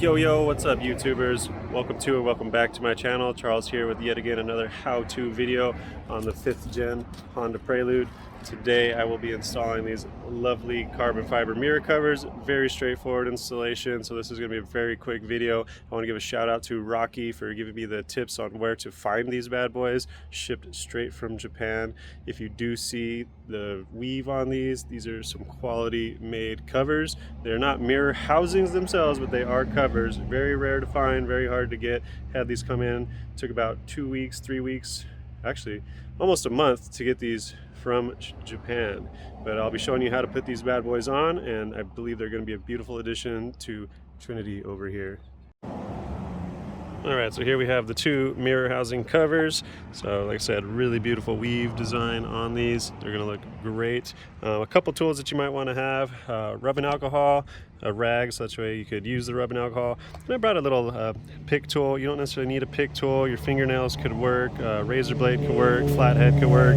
Yo, what's up YouTubers? Welcome to and welcome back to my channel. Charles here with yet again another how-to video on the 5th gen Honda Prelude. Today I will be installing these lovely carbon fiber mirror covers. Very straightforward installation, so this is going to be a very quick video. I want to give a shout out to Rocky for giving me the tips on where to find these bad boys, shipped straight from Japan. If you do see the weave on these are some quality made covers. They're not mirror housings themselves, but they are covers. Very rare to find, very hard to get. Had these come in, took about 2 weeks, 3 weeks, actually almost a month to get these from Japan. But I'll be showing you how to put these bad boys on, and I believe they're going to be a beautiful addition to Trinity over here. Alright, so here we have the two mirror housing covers. So like I said, really beautiful weave design on these. They're going to look great. A couple tools that you might want to have: rubbing alcohol, a rag, so that way you could use the rubbing alcohol. And I brought a little pick tool. You don't necessarily need a pick tool. Your fingernails could work, razor blade could work, flathead could work.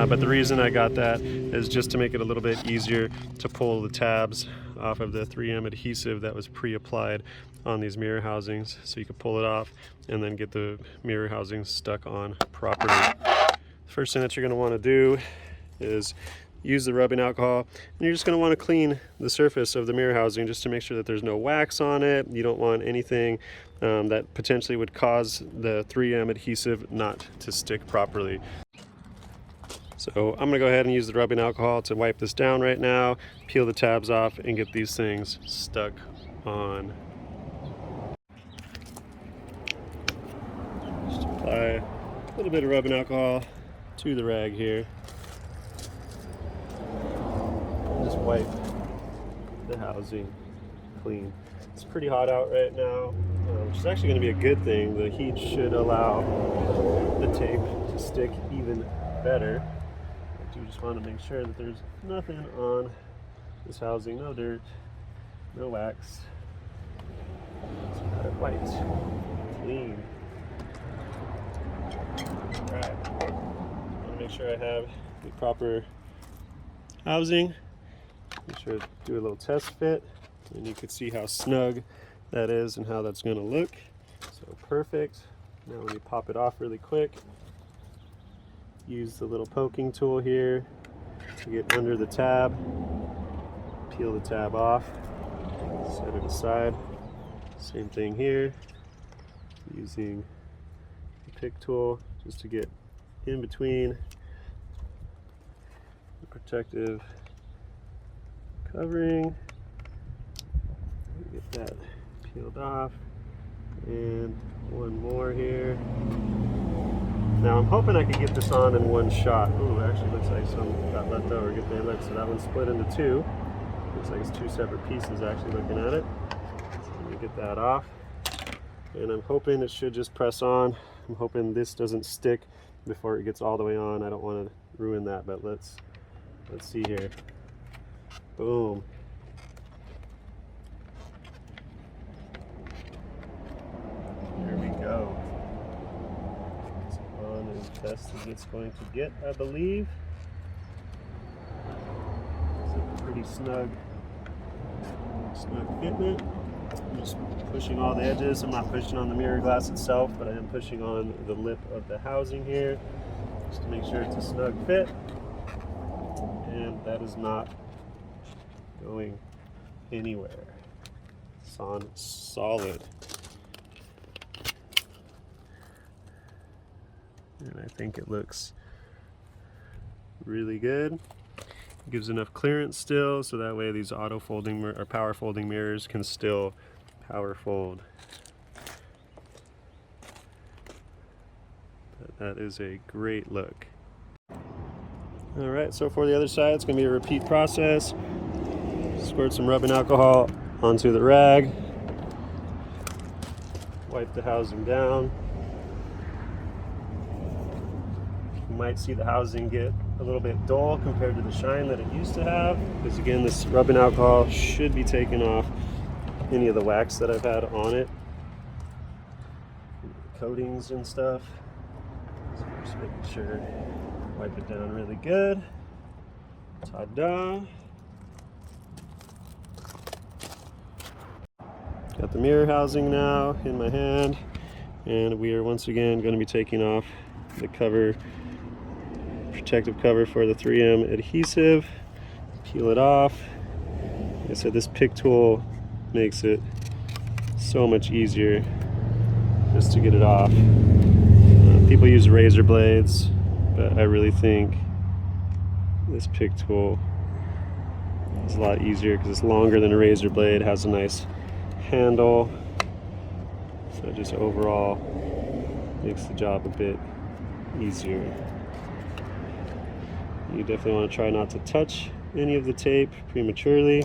But the reason I got that is just to make it a little bit easier to pull the tabs off of the 3M adhesive that was pre-applied on these mirror housings, so you can pull it off and then get the mirror housings stuck on properly. First thing that you're going to want to do is use the rubbing alcohol, and you're just going to want to clean the surface of the mirror housing just to make sure that there's no wax on it. You don't want anything that potentially would cause the 3M adhesive not to stick properly. So I'm going to go ahead and use the rubbing alcohol to wipe this down right now, peel the tabs off, and get these things stuck on. Just apply a little bit of rubbing alcohol to the rag here. Just wipe the housing clean. It's pretty hot out right now, which is actually going to be a good thing. The heat should allow the tape to stick even better. I do just want to make sure that there's nothing on this housing, no dirt, no wax. Just got it white, clean. Alright, I want to make sure I have the proper housing. Make sure to do a little test fit, and you can see how snug that is and how that's going to look. So perfect. Now when you pop it off really quick, use the little poking tool here to get under the tab, peel the tab off, set it aside. Same thing here, using the pick tool just to get in between the protective covering. Get that peeled off, and one more here. Now I'm hoping I can get this on in one shot. Ooh, actually looks like some got left over. Get that look. So that one's split into two. Looks like it's two separate pieces actually looking at it. So let me get that off. And I'm hoping it should just press on. I'm hoping this doesn't stick before it gets all the way on. I don't want to ruin that, but let's see here. Boom. There we go. It's on as best as it's going to get, I believe. It's a pretty snug fitment. I'm just pushing all the edges. I'm not pushing on the mirror glass itself, but I am pushing on the lip of the housing here just to make sure it's a snug fit. And that is not going anywhere. It's on solid. And I think it looks really good. It gives enough clearance still, so that way these auto folding or power folding mirrors can still power fold. That is a great look. Alright, so for the other side, it's going to be a repeat process. Squirt some rubbing alcohol onto the rag. Wipe the housing down. You might see the housing get a little bit dull compared to the shine that it used to have, because again, this rubbing alcohol should be taking off any of the wax that I've had on it, coatings and stuff. So just making sure, wipe it down really good. Ta-da! Got the mirror housing now in my hand, and we are once again going to be taking off the cover, protective cover for the 3M adhesive. Peel it off. Like I said, this pick tool makes it so much easier just to get it off. People use razor blades, but I really think this pick tool is a lot easier because it's longer than a razor blade, has a nice handle, so just overall makes the job a bit easier. You definitely want to try not to touch any of the tape prematurely,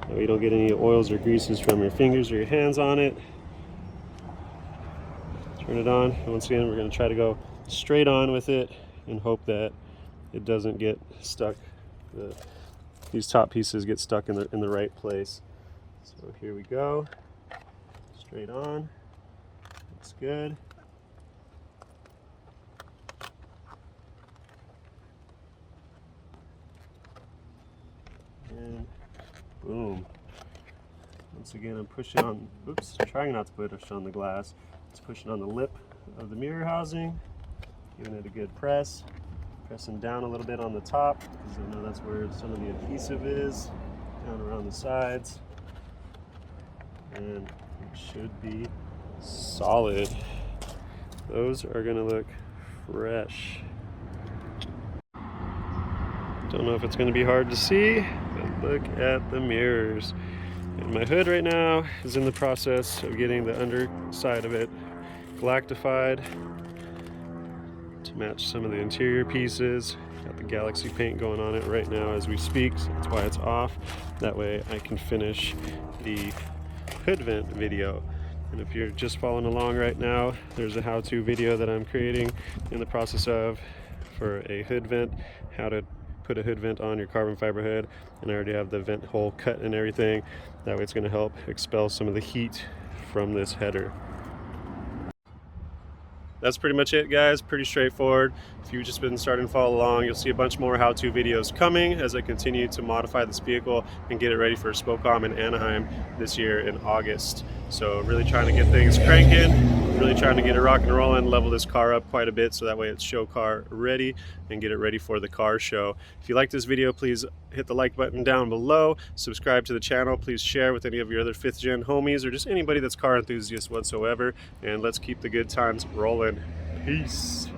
so you don't get any oils or greases from your fingers or your hands on it. Turn it on, and once again we're going to try to go straight on with it and hope that it doesn't get stuck. These top pieces get stuck in the right place. So here we go, straight on, looks good. And boom. Once again I'm pushing on, trying not to push on the glass. Just pushing on the lip of the mirror housing, giving it a good press. Pressing down a little bit on the top, because I know that's where some of the adhesive is, down around the sides. And it should be solid. Those are gonna look fresh. Don't know if it's gonna be hard to see, but look at the mirrors. And my hood right now is in the process of getting the underside of it galactified to match some of the interior pieces. Got the Galaxy paint going on it right now as we speak, so that's why it's off. That way I can finish the hood vent video. And if you're just following along right now, there's a how-to video that I'm creating in the process of for a hood vent, how to put a hood vent on your carbon fiber hood, and I already have the vent hole cut and everything. That way it's going to help expel some of the heat from this header. That's pretty much it, guys. Pretty straightforward. If you've just been starting to follow along, you'll see a bunch more how-to videos coming as I continue to modify this vehicle and get it ready for SpoCom in Anaheim this year in August. So really trying to get things cranking, really trying to get it rocking and rolling, level this car up quite a bit so that way it's show car ready and get it ready for the car show. If you like this video, please hit the like button down below, subscribe to the channel, please share with any of your other 5th gen homies or just anybody that's car enthusiast whatsoever, and let's keep the good times rolling. Peace.